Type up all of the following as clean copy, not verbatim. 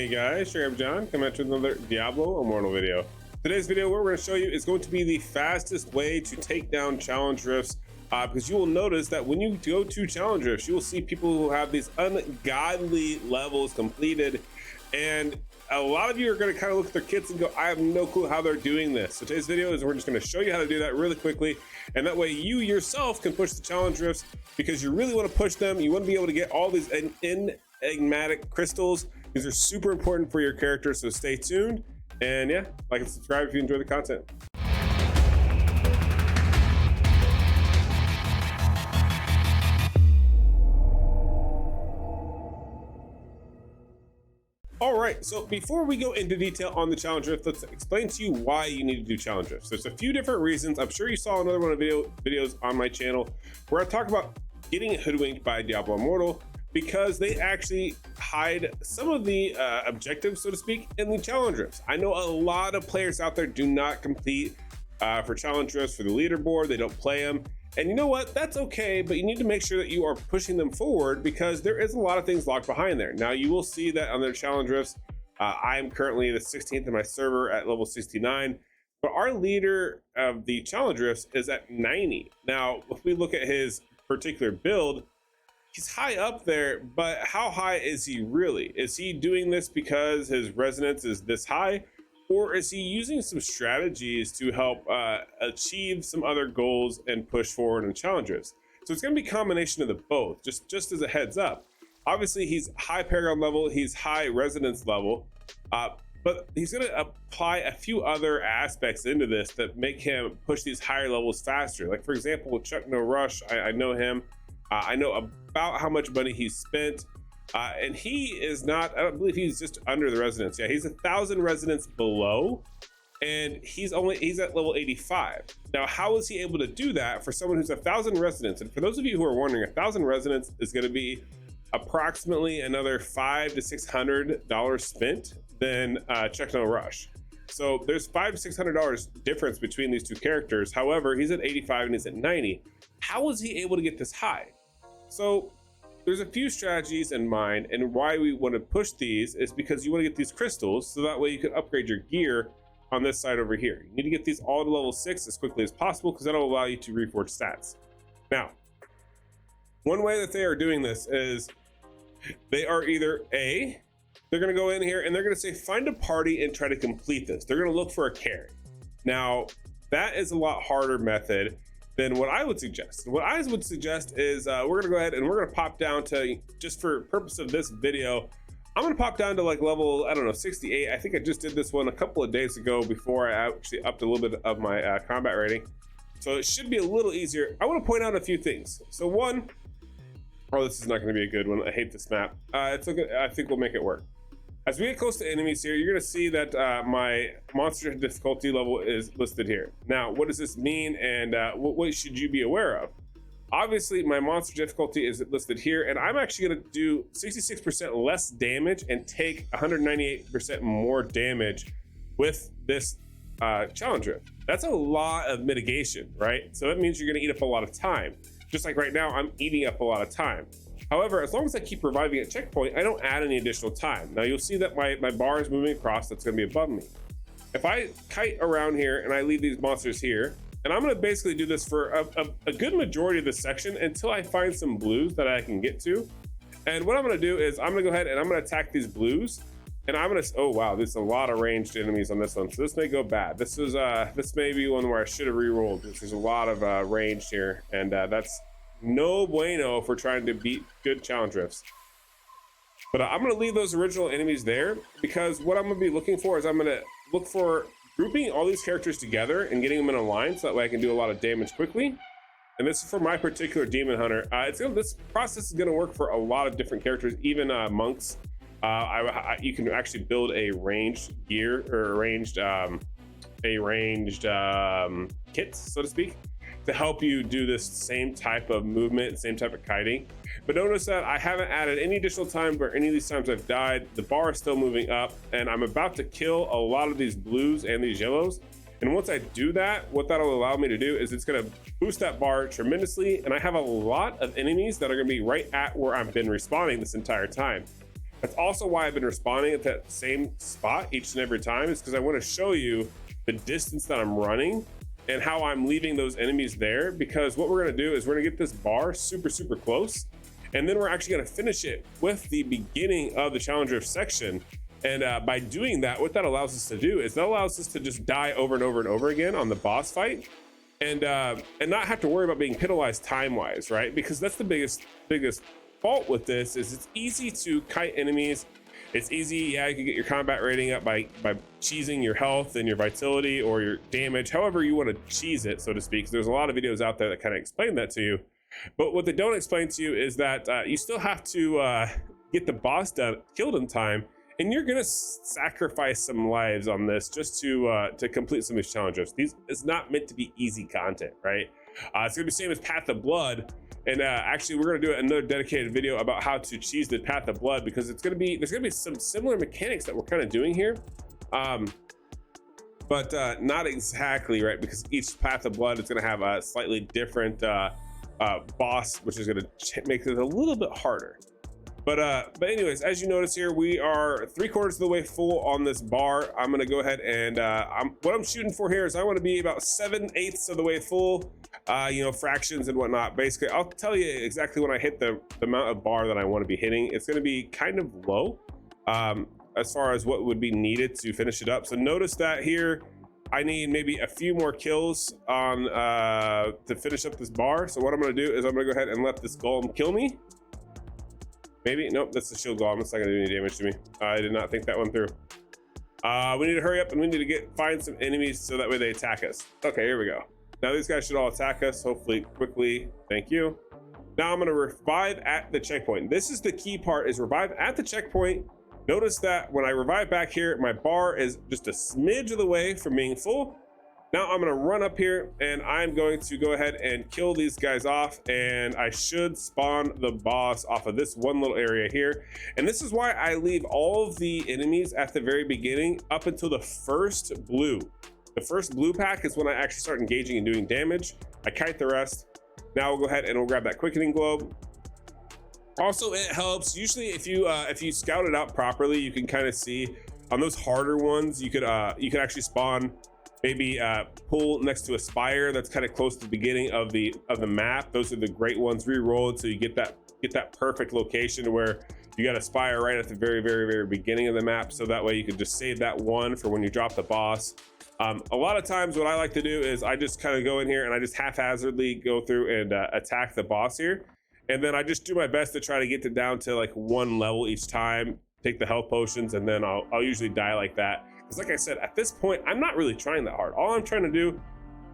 Hey guys, Sure John coming at you with another Diablo Immortal video. Today's video, what we're going to show you is going to be the fastest way to take down challenge rifts, because you will notice that when you go to challenge rifts, you will see people who have these ungodly levels completed, and a lot of you are going to kind of look at their kits and go, I have no clue how they're doing this. So today's video is we're just going to show you how to do that really quickly, and that way you yourself can push the challenge rifts, because you really want to push them. You want to be able to get all these enigmatic crystals. These are super important for your character, so stay tuned. And yeah, like and subscribe if you enjoy the content. All right, so before we go into detail on the challenge rift, let's explain to you why you need to do challenge rifts. There's a few different reasons. I'm sure you saw another one of videos on my channel where I talk about getting hoodwinked by Diablo Immortal, because they actually hide some of the objectives, so to speak, in the challenge rifts. I know a lot of players out there do not complete for challenge rifts for the leaderboard. They don't play them. And you know what? That's okay, but you need to make sure that you are pushing them forward, because there is a lot of things locked behind there. Now, you will see that on their challenge rifts, I am currently the 16th in my server at level 69, but our leader of the challenge rifts is at 90. Now, if we look at his particular build, he's high up there, but how high is he really? Is he doing this because his resonance is this high, or is he using some strategies to help achieve some other goals and push forward in challenge rifts? So it's going to be a combination of the both, just as a heads up. Obviously, he's high Paragon level, he's high resonance level, but he's going to apply a few other aspects into this that make him push these higher levels faster. Like, for example, Chuck No Rush, I know him. I know about how much money he's spent, and he is not, I don't believe he's just under the resonance. Yeah, he's 1,000 resonance below, and he's at level 85. Now, how is he able to do that for someone who's 1,000 resonance? And for those of you who are wondering, 1,000 resonance is going to be approximately another $500 to $600 spent than Chuck No Rush. So there's $500 to $600 difference between these two characters. However, he's at 85 and he's at 90. How is he able to get this high? So there's a few strategies in mind, and why we want to push these is because you want to get these crystals, so that way you can upgrade your gear on this side over here. You need to get these all to level 6 as quickly as possible, because that'll allow you to reforge stats. Now, one way that they are doing this is they are either they're going to go in here and they're going to say find a party and try to complete this. They're going to look for a carry. Now, that is a lot harder method than what I would suggest. What I would suggest is we're gonna go ahead and we're gonna pop down to, just for purpose of this video, I'm gonna pop down to like level, I don't know, 68. I think I just did this one a couple of days ago before I actually upped a little bit of my combat rating. So it should be a little easier. I wanna point out a few things. So one, oh, this is not gonna be a good one. I hate this map. It's okay, I think we'll make it work. As we get close to enemies here, you're going to see that my monster difficulty level is listed here. Now, what does this mean, and what should you be aware of? Obviously, my monster difficulty is listed here, and I'm actually going to do 66% less damage and take 198% more damage with this challenge rift. That's a lot of mitigation, right? So that means you're going to eat up a lot of time. Just like right now, I'm eating up a lot of time. However, as long as I keep reviving at checkpoint, I don't add any additional time. Now you'll see that my bar is moving across. That's going to be above me. If I kite around here and I leave these monsters here, and I'm going to basically do this for a good majority of this section until I find some blues that I can get to. And what I'm going to do is I'm going to go ahead and I'm going to attack these blues. And I'm going to, oh wow, there's a lot of ranged enemies on this one. So this may go bad. This may be one where I should have re-rolled, because there's a lot of ranged here. And that's no bueno if we're trying to beat good challenge rifts. But I'm going to leave those original enemies there, because what I'm going to be looking for is I'm going to look for grouping all these characters together and getting them in a line, so that way I can do a lot of damage quickly. And this is for my particular demon hunter. This process is going to work for a lot of different characters, even monks. You can actually build a ranged gear, or a ranged kit, so to speak, to help you do this same type of movement, same type of kiting. But notice that I haven't added any additional time for any of these times I've died. The bar is still moving up, and I'm about to kill a lot of these blues and these yellows. And once I do that, what that'll allow me to do is it's going to boost that bar tremendously. And I have a lot of enemies that are going to be right at where I've been respawning this entire time. That's also why I've been responding at that same spot each and every time, is because I want to show you the distance that I'm running and how I'm leaving those enemies there. Because what we're going to do is we're going to get this bar super close, and then we're actually going to finish it with the beginning of the challenge rift section. And by doing that, what that allows us to do is that allows us to just die over and over again on the boss fight, and not have to worry about being penalized time wise, right? Because that's the biggest fault with this, is it's easy to kite enemies. It's easy, yeah, you can get your combat rating up by cheesing your health and your vitality or your damage, however you want to cheese it, so to speak. There's a lot of videos out there that kind of explain that to you, but what they don't explain to you is that you still have to get the boss killed in time, and you're gonna sacrifice some lives on this just to complete some of these challenges. It's not meant to be easy content, right? It's gonna be the same as Path of Blood. And actually, we're going to do another dedicated video about how to cheese the Path of Blood, because there's going to be some similar mechanics that we're kind of doing here, but not exactly, right? Because each Path of Blood is going to have a slightly different boss, which is going to make it a little bit harder. But anyways, as you notice here, we are 3/4 of the way full on this bar. I'm going to go ahead and what I'm shooting for here is I want to be about 7/8 of the way full. You know, fractions and whatnot. Basically, I'll tell you exactly when I hit the amount of bar that I want to be hitting. It's going to be kind of low as far as what would be needed to finish it up. So notice that here, I need maybe a few more kills on to finish up this bar. So what I'm going to do is I'm going to go ahead and let this golem kill me. Maybe, nope, that's the shield golem. It's not going to do any damage to me. I did not think that one through. We need to hurry up, and we need to find some enemies so that way they attack us. Okay, here we go. Now these guys should all attack us, hopefully quickly. Thank you. Now I'm going to revive at the checkpoint. This is the key part, is revive at the checkpoint. Notice that when I revive back here, my bar is just a smidge of the way from being full. Now I'm going to run up here, and I'm going to go ahead and kill these guys off, and I should spawn the boss off of this one little area here. And this is why I leave all of the enemies at the very beginning up until the first blue. The first blue pack is when I actually start engaging and doing damage. I kite the rest. Now we'll go ahead and we'll grab that quickening globe. Also, it helps usually if you scout it out properly, you can kind of see on those harder ones, you could actually spawn, maybe pull next to a spire that's kind of close to the beginning of the map. Those are the great ones. Re-roll it so you get that perfect location where you got a spire right at the very beginning of the map, so that way you can just save that one for when you drop the boss. A lot of times what I like to do is I just kind of go in here and I just haphazardly go through and attack the boss here, and then I just do my best to try to get it down to like 1 level each time, take the health potions, and then I'll usually die like that, because like I said, at this point I'm not really trying that hard. All I'm trying to do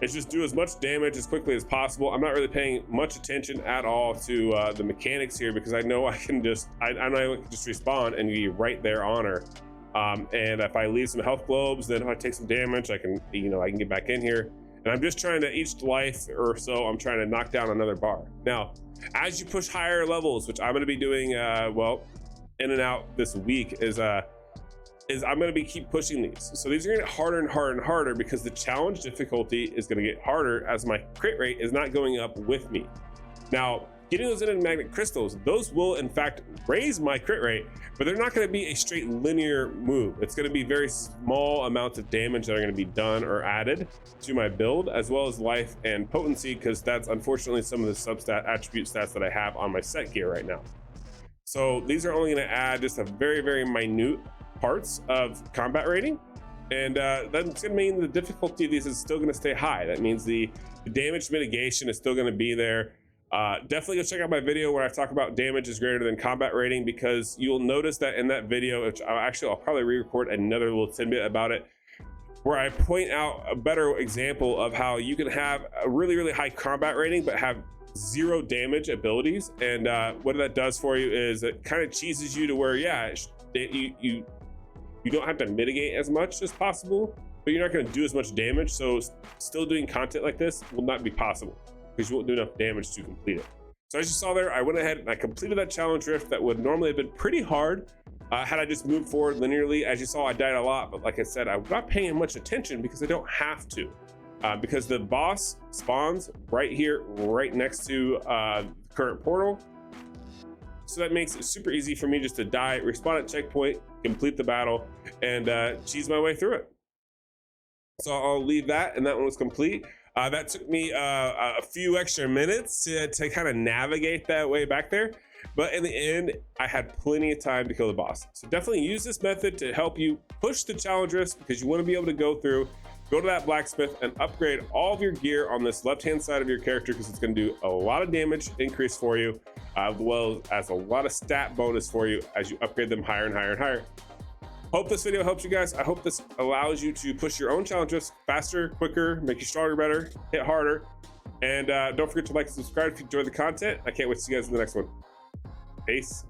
is just do as much damage as quickly as possible. I'm not really paying much attention at all to the mechanics here, because I know I can just I know I can just respawn and be right there on her. And if I leave some health globes, then if I take some damage, I can, you know, I can get back in here. And I'm just trying to, each life or so, I'm trying to knock down another bar. Now, as you push higher levels, which I'm going to be doing, well, in and out this week, is I'm going to be keep pushing these. So these are going to get harder and harder and harder, because the challenge difficulty is going to get harder as my crit rate is not going up with me. Now, getting those enigmatic crystals, those will in fact raise my crit rate, but they're not going to be a straight linear move. It's going to be very small amounts of damage that are going to be done or added to my build, as well as life and potency, because that's unfortunately some of the substat attribute stats that I have on my set gear right now. So these are only going to add just a very minute parts of combat rating, and that's going to mean the difficulty of these is still going to stay high. That means the damage mitigation is still going to be there. Definitely go check out my video where I talk about damage is greater than combat rating, because you'll notice that in that video, which I'll probably re-record another little tidbit about it, where I point out a better example of how you can have a really high combat rating but have 0 damage abilities. And what that does for you is it kind of cheeses you to where, yeah, you don't have to mitigate as much as possible, but you're not going to do as much damage. So still doing content like this will not be possible, because you won't do enough damage to complete it. So as you saw there, I went ahead and I completed that challenge rift that would normally have been pretty hard had I just moved forward linearly. As you saw, I died a lot, but like I said, I'm not paying much attention because I don't have to, because the boss spawns right here, right next to current portal. so that makes it super easy for me just to die, respawn at checkpoint, complete the battle, and cheese my way through it. So I'll leave that, and that one was complete. That took me a few extra minutes to kind of navigate that way back there. But in the end, I had plenty of time to kill the boss. So definitely use this method to help you push the challenge risk, because you want to be able to go to that blacksmith and upgrade all of your gear on this left-hand side of your character, because it's going to do a lot of damage increase for you, as well as a lot of stat bonus for you as you upgrade them higher and higher and higher. Hope this video helps you guys. I hope this allows you to push your own challenges faster, quicker, make you stronger, better, hit harder. And don't forget to like and subscribe if you enjoy the content. I can't wait to see you guys in the next one. Peace.